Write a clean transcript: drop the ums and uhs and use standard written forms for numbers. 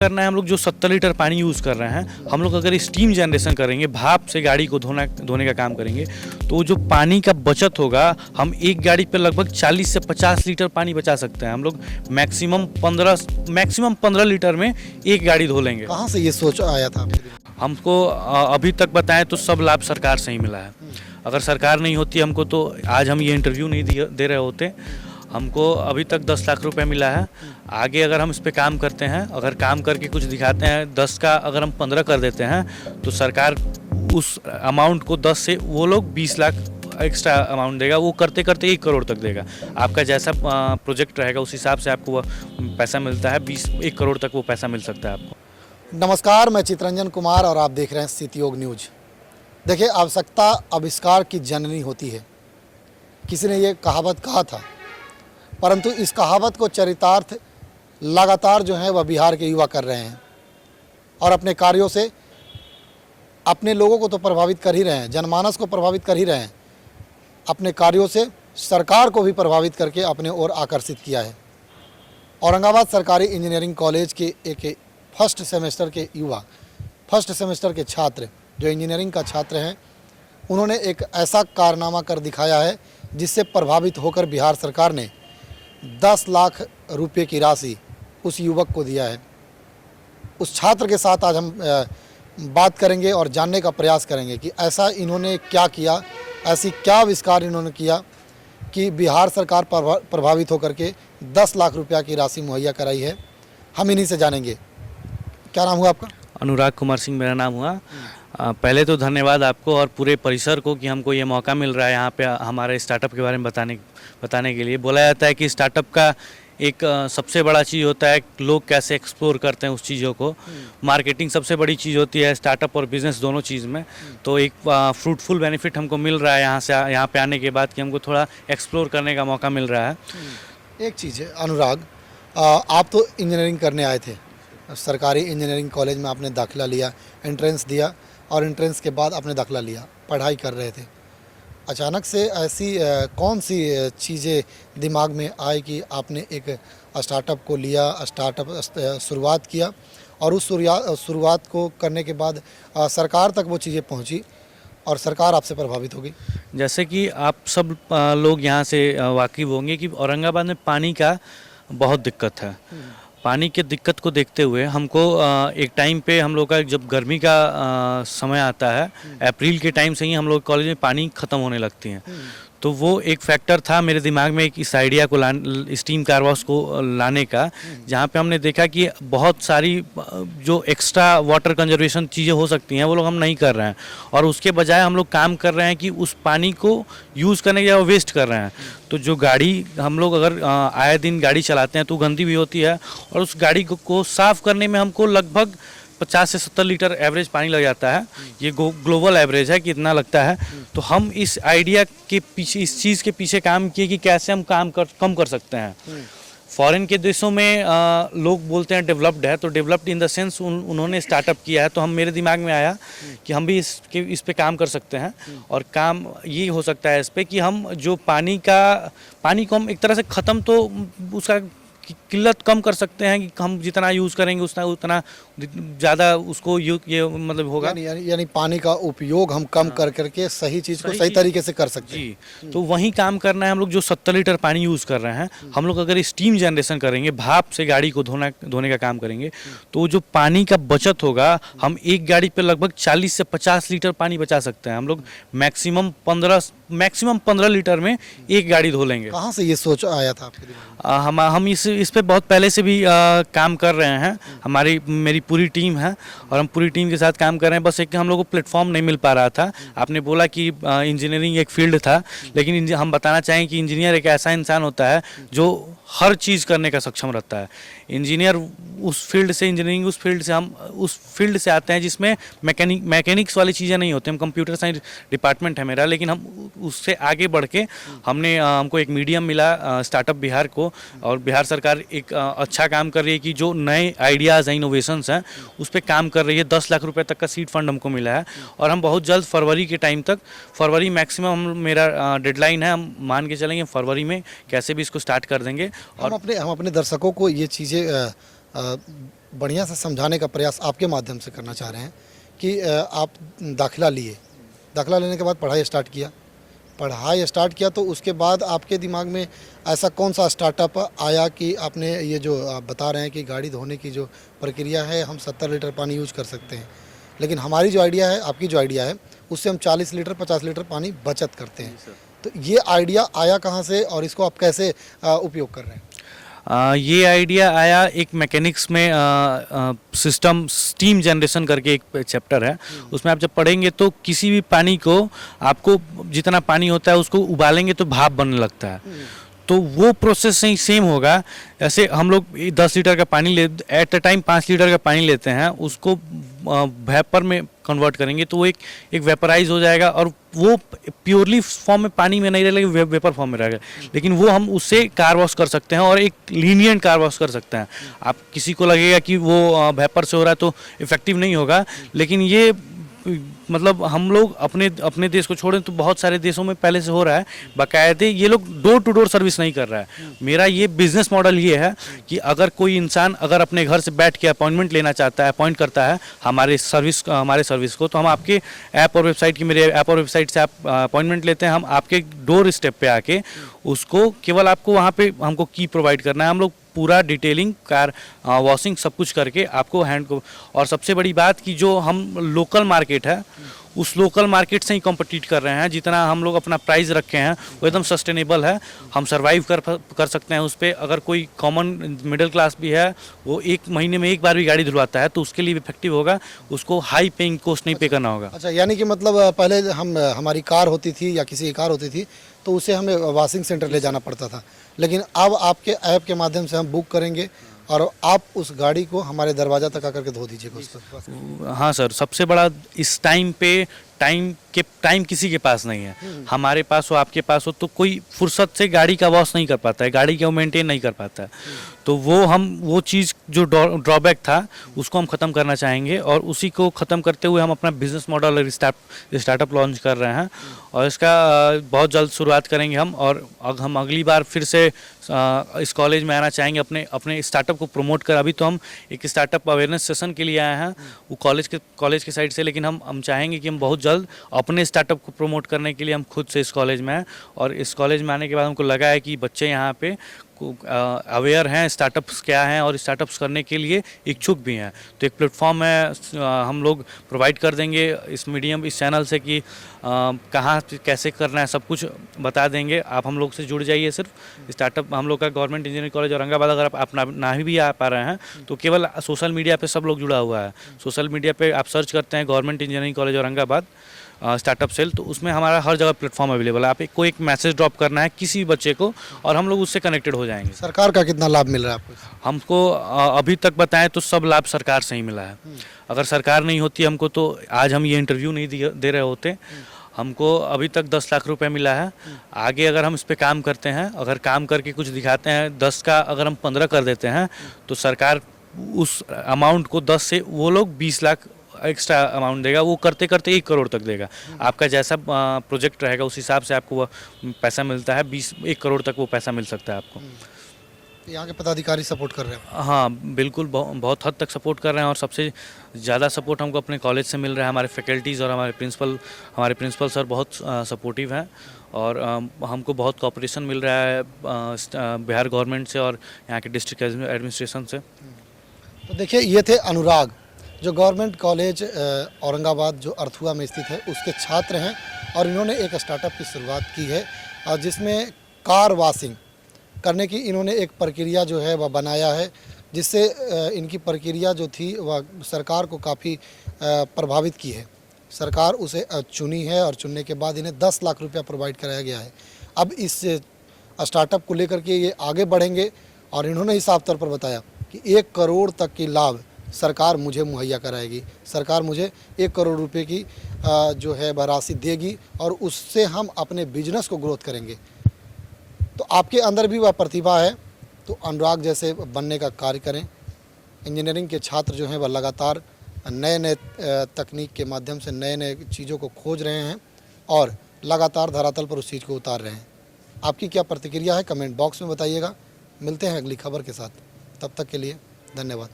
करना है। हम लोग जो 70 लीटर पानी यूज़ कर रहे हैं, हम लोग अगर स्टीम जनरेशन करेंगे, भाप से गाड़ी को धोने का काम करेंगे, तो जो पानी का बचत होगा, हम एक गाड़ी पे लगभग 40 से 50 लीटर पानी बचा सकते हैं। हम लोग मैक्सिमम 15 लीटर में एक गाड़ी धो लेंगे। कहाँ से ये सोच आया था आपके दिमाग हमको अभी तक बताएं तो सब लाभ सरकार से ही मिला है। अगर सरकार नहीं होती हमको, तो आज हम ये इंटरव्यू नहीं दे रहे होते। हमको अभी तक 10 लाख रुपए मिला है। आगे अगर हम इस पे काम करते हैं, अगर काम करके कुछ दिखाते हैं, 10 का अगर हम 15 कर देते हैं, तो सरकार उस अमाउंट को 10 से वो लोग 20 लाख एक्स्ट्रा अमाउंट देगा। वो करते करते 1 करोड़ तक देगा। आपका जैसा प्रोजेक्ट रहेगा उस हिसाब से आपको वो पैसा मिलता है। 1 करोड़ तक वो पैसा मिल सकता है आपको। नमस्कार, मैं चितरंजन कुमार और आप देख रहे हैं स्थितियोग न्यूज। देखिए, आवश्यकता आविष्कार की जननी होती है। किसी ने ये कहावत कहा था, परंतु इस कहावत को चरितार्थ लगातार जो है वह बिहार के युवा कर रहे हैं और अपने कार्यों से अपने लोगों को तो प्रभावित कर ही रहे हैं, जनमानस को प्रभावित कर ही रहे हैं, अपने कार्यों से सरकार को भी प्रभावित करके अपने ओर आकर्षित किया है। औरंगाबाद सरकारी इंजीनियरिंग कॉलेज के एक फर्स्ट सेमेस्टर के युवा, फर्स्ट सेमेस्टर के छात्र जो इंजीनियरिंग का छात्र हैं, उन्होंने एक ऐसा कारनामा कर दिखाया है जिससे प्रभावित होकर बिहार सरकार ने 10 लाख रुपए की राशि उस युवक को दिया है। उस छात्र के साथ आज हम बात करेंगे और जानने का प्रयास करेंगे कि ऐसा इन्होंने क्या किया, ऐसी क्या आविष्कार इन्होंने किया कि बिहार सरकार प्रभावित होकर के 10 लाख रुपया की राशि मुहैया कराई है। हम इन्हीं से जानेंगे। क्या नाम हुआ आपका? अनुराग कुमार सिंह मेरा नाम हुआ। पहले तो धन्यवाद आपको और पूरे परिसर को कि हमको ये मौका मिल रहा है यहाँ पे हमारे स्टार्टअप के बारे में बताने के लिए। बोला जाता है कि स्टार्टअप का एक सबसे बड़ा चीज़ होता है लोग कैसे एक्सप्लोर करते हैं उस चीज़ों को। मार्केटिंग सबसे बड़ी चीज़ होती है स्टार्टअप और बिज़नेस दोनों चीज़ में। तो एक फ्रूटफुल बेनिफिट हमको मिल रहा है यहाँ पे आने के बाद कि हमको थोड़ा एक्सप्लोर करने का मौका मिल रहा है। एक चीज़ है अनुराग, आप तो इंजीनियरिंग करने आए थे, सरकारी इंजीनियरिंग कॉलेज में आपने दाखिला लिया, एंट्रेंस दिया और एंट्रेंस के बाद आपने दाखिला लिया, पढ़ाई कर रहे थे। अचानक से ऐसी कौन सी चीज़ें दिमाग में आई कि आपने एक स्टार्टअप को लिया, स्टार्टअप शुरुआत किया और उस शुरुआत को करने के बाद सरकार तक वो चीज़ें पहुंची और सरकार आपसे प्रभावित होगी? जैसे कि आप सब लोग यहाँ से वाकिफ़ होंगे कि औरंगाबाद में पानी का बहुत दिक्कत है। पानी के दिक्कत को देखते हुए हमको एक टाइम पे हम लोग का जब गर्मी का समय आता है, अप्रैल के टाइम से ही हम लोग कॉलेज में पानी ख़त्म होने लगती हैं। तो वो एक फैक्टर था मेरे दिमाग में इस आइडिया को स्टीम कार वॉश को लाने का, जहाँ पे हमने देखा कि बहुत सारी जो एक्स्ट्रा वाटर कंजर्वेशन चीज़ें हो सकती हैं वो लोग हम नहीं कर रहे हैं और उसके बजाय हम लोग काम कर रहे हैं कि उस पानी को यूज़ करने के बजाय वेस्ट कर रहे हैं। तो जो गाड़ी हम लोग अगर आए दिन गाड़ी चलाते हैं तो गंदी भी होती है और उस गाड़ी को साफ़ करने में हमको लगभग 50 से 70 लीटर एवरेज पानी लग जाता है। ये ग्लोबल एवरेज है कि इतना लगता है। तो हम इस आइडिया के पीछे, इस चीज़ के पीछे काम किए कि कैसे हम कम कर सकते हैं। फॉरेन के देशों में लोग बोलते हैं डेवलप्ड है, तो डेवलप्ड इन द सेंस उन्होंने स्टार्टअप किया है। तो हम मेरे दिमाग में आया कि हम भी इस पे काम कर सकते हैं और काम ये हो सकता है इस पे कि हम जो पानी को हम एक तरह से ख़त्म, तो उसका किल्लत कम कर सकते हैं कि हम जितना यूज़ करेंगे उतना ज़्यादा उसको ये मतलब होगा। यानी पानी का उपयोग हम कम कर करके सही चीज़ को सही तरीके से कर सकते हैं। जी, तो वही काम करना है। हम लोग जो 70 लीटर पानी यूज़ कर रहे हैं, हम लोग अगर स्टीम जनरेशन करेंगे, भाप से गाड़ी को धोने का काम करेंगे, तो जो पानी का बचत होगा, हम एक गाड़ी पे लगभग 40 से 50 लीटर पानी बचा सकते हैं। हम लोग मैक्सिमम 15 लीटर में एक गाड़ी धो लेंगे। कहाँ से ये सोच आया था आपके दिमाग में? हम इस पे बहुत पहले से भी काम कर रहे हैं। मेरी पूरी टीम है और हम पूरी टीम के साथ काम कर रहे हैं। बस एक हम लोग को प्लेटफॉर्म नहीं मिल पा रहा था। आपने बोला कि इंजीनियरिंग एक फील्ड था, लेकिन हम बताना चाहें कि इंजीनियर एक ऐसा इंसान होता है जो हर चीज़ करने का सक्षम रहता है। इंजीनियर उस फील्ड से हम उस फील्ड से आते हैं जिसमें मैकेनिक्स वाली चीज़ें नहीं होती। हम कंप्यूटर साइंस डिपार्टमेंट है मेरा, लेकिन हम उससे आगे बढ़ के हमको एक मीडियम मिला स्टार्टअप बिहार को, और बिहार सरकार एक अच्छा काम कर रही है कि जो नए आइडियाज़ हैं, इनोवेशंस हैं, उस पर काम कर रही है। 10 लाख रुपए तक का सीड फंड हमको मिला है और हम बहुत जल्द फरवरी मैक्सिमम मेरा डेडलाइन है, हम मान के चलेंगे फरवरी में कैसे भी इसको स्टार्ट कर देंगे। हम अपने दर्शकों को ये चीज़ें बढ़िया से समझाने का प्रयास आपके माध्यम से करना चाह रहे हैं कि आप दाखिला लिए, दाखिला लेने के बाद पढ़ाई स्टार्ट किया तो उसके बाद आपके दिमाग में ऐसा कौन सा स्टार्टअप आया कि आपने ये जो आप बता रहे हैं कि गाड़ी धोने की जो प्रक्रिया है हम 70 लीटर पानी यूज कर सकते हैं, लेकिन हमारी जो आइडिया है, आपकी जो आइडिया है, उससे हम 40 लीटर 50 लीटर पानी बचत करते हैं। तो ये आइडिया आया कहाँ से और इसको आप कैसे उपयोग कर रहे हैं? ये आइडिया आया एक मैकेनिक्स में सिस्टम स्टीम जनरेशन करके एक चैप्टर है, उसमें आप जब पढ़ेंगे तो किसी भी पानी को आपको जितना पानी होता है उसको उबालेंगे तो भाप बनने लगता है। तो वो प्रोसेस से ही सेम होगा। ऐसे हम लोग 10 लीटर का पानी एट अ टाइम 5 लीटर का पानी लेते हैं, उसको वेपर में कन्वर्ट करेंगे तो वो एक वेपराइज हो जाएगा और वो प्योरली फॉर्म में पानी में नहीं रहेगा, वेपर फॉर्म में रहेगा। लेकिन वो हम उससे कार वॉश कर सकते हैं और एक लीनियंट कार वॉश कर सकते हैं। आप किसी को लगेगा कि वो वेपर से हो रहा है तो इफेक्टिव नहीं होगा, लेकिन ये मतलब हम लोग अपने देश को छोड़ें तो बहुत सारे देशों में पहले से हो रहा है। बाकायदे ये लोग डोर टू डोर सर्विस नहीं कर रहा है। मेरा ये बिजनेस मॉडल ये है कि अगर कोई इंसान अगर अपने घर से बैठ के अपॉइंटमेंट लेना चाहता है, अपॉइंट करता है हमारे सर्विस को, तो हम आपके ऐप और वेबसाइट की मेरे ऐप और वेबसाइट से आप अपॉइंटमेंट लेते हैं। हम आपके डोर स्टेप पे आके उसको केवल आपको वहाँ पे हमको की प्रोवाइड करना है। हम लोग पूरा डिटेलिंग कार वॉशिंग सब कुछ करके आपको हैंड को। और सबसे बड़ी बात कि जो हम लोकल मार्केट है उस लोकल मार्केट से ही कॉम्पिटिट कर रहे हैं। जितना हम लोग अपना प्राइस रखे हैं वो एकदम सस्टेनेबल है, हम सर्वाइव कर सकते हैं उस पर। अगर कोई कॉमन मिडिल क्लास भी है वो 1 महीने में 1 बार भी गाड़ी धुलवाता है तो उसके लिए इफेक्टिव होगा, उसको हाई पेइंग कॉस्ट नहीं पे करना होगा। अच्छा, यानी कि मतलब पहले हमारी कार होती थी या किसी की कार होती थी तो उसे हमें वॉशिंग सेंटर ले जाना पड़ता था, लेकिन अब आपके ऐप के माध्यम से हम बुक करेंगे और आप उस गाड़ी को हमारे दरवाजा तक आकर के धो दीजिएगा उसको। हाँ सर, सबसे बड़ा इस टाइम पे टाइम किसी के पास नहीं है। हमारे पास हो आपके पास हो तो कोई फुर्सत से गाड़ी का वॉश नहीं कर पाता है, गाड़ी को मेंटेन नहीं कर पाता है। तो वो चीज़ जो ड्रॉबैक था उसको हम ख़त्म करना चाहेंगे और उसी को ख़त्म करते हुए हम अपना बिजनेस मॉडल स्टार्टअप लॉन्च कर रहे हैं और इसका बहुत जल्द शुरुआत करेंगे हम। और हम अगली बार फिर से इस कॉलेज में आना चाहेंगे अपने स्टार्टअप को प्रमोट कर। अभी तो हम एक स्टार्टअप अवेयरनेस सेशन के लिए आए हैं वो कॉलेज के साइड से, लेकिन हम चाहेंगे कि हम बहुत जल्द अपने स्टार्टअप को प्रमोट करने के लिए हम खुद से इस कॉलेज में आए। और इस कॉलेज में आने के बाद हमको लगा है कि बच्चे यहाँ पे अवेयर हैं स्टार्टअप्स क्या हैं और स्टार्टअप्स करने के लिए इच्छुक भी हैं। तो एक प्लेटफॉर्म है हम लोग प्रोवाइड कर देंगे इस चैनल से कि कहाँ कैसे करना है सब कुछ बता देंगे। आप हम लोग से जुड़ जाइए। सिर्फ स्टार्टअप हम लोग का गवर्नमेंट इंजीनियरिंग कॉलेज औरंगाबाद, अगर आप ना भी आ पा रहे हैं तो केवल सोशल मीडिया पे सब लोग जुड़ा हुआ है। सोशल मीडिया पे आप सर्च करते हैं government engineering college Aurangabad startup cell, तो उसमें हमारा हर जगह प्लेटफॉर्म अवेलेबल है। आप को एक मैसेज ड्रॉप करना है किसी भी बच्चे को और हम लोग उससे कनेक्टेड हो जाएंगे। सरकार का कितना लाभ मिल रहा है आपको? हमको अभी तक बताएं तो सब लाभ सरकार से ही मिला है। अगर सरकार नहीं होती हमको तो आज हम ये इंटरव्यू नहीं दे रहे होते। हमको अभी तक 10 लाख रुपए मिला है। आगे अगर हम इस पे काम करते हैं, अगर काम करके कुछ दिखाते हैं, 10 का अगर हम 15 कर देते हैं तो सरकार उस अमाउंट को 10 से वो लोग 20 लाख एक्स्ट्रा अमाउंट देगा। वो करते करते 1 करोड़ तक देगा। आपका जैसा प्रोजेक्ट रहेगा उस हिसाब से आपको वो पैसा मिलता है। 1 करोड़ तक वो पैसा मिल सकता है आपको। यहाँ के पदाधिकारी सपोर्ट कर रहे हैं? हाँ बिल्कुल, बहुत हद तक सपोर्ट कर रहे हैं और सबसे ज़्यादा सपोर्ट हमको अपने कॉलेज से मिल रहा है। हमारे फैकल्टीज़ और हमारे प्रिंसिपल सर बहुत सपोर्टिव हैं और हमको बहुत कोऑपरेशन मिल रहा है बिहार गवर्नमेंट से और यहाँ के डिस्ट्रिक्ट एडमिनिस्ट्रेशन से। तो देखिए, ये थे अनुराग जो गवर्नमेंट कॉलेज औरंगाबाद जो अर्थुआ में स्थित है उसके छात्र हैं और इन्होंने एक स्टार्टअप की शुरुआत की है और जिसमें कार वॉशिंग करने की इन्होंने एक प्रक्रिया जो है वह बनाया है, जिससे इनकी प्रक्रिया जो थी वह सरकार को काफ़ी प्रभावित की है। सरकार उसे चुनी है और चुनने के बाद इन्हें 10 लाख रुपया प्रोवाइड कराया गया है। अब इस स्टार्टअप को लेकर के ये आगे बढ़ेंगे और इन्होंने ही साफ तौर पर बताया कि 1 करोड़ तक की लाभ सरकार मुझे मुहैया कराएगी। सरकार मुझे 1 करोड़ रुपए की जो है राशि देगी और उससे हम अपने बिजनेस को ग्रोथ करेंगे। तो आपके अंदर भी वह प्रतिभा है तो अनुराग जैसे बनने का कार्य करें। इंजीनियरिंग के छात्र जो हैं वह लगातार नए तकनीक के माध्यम से नए चीज़ों को खोज रहे हैं और लगातार धरातल पर उस चीज़ को उतार रहे हैं। आपकी क्या प्रतिक्रिया है कमेंट बॉक्स में बताइएगा। मिलते हैं अगली खबर के साथ, तब तक के लिए धन्यवाद।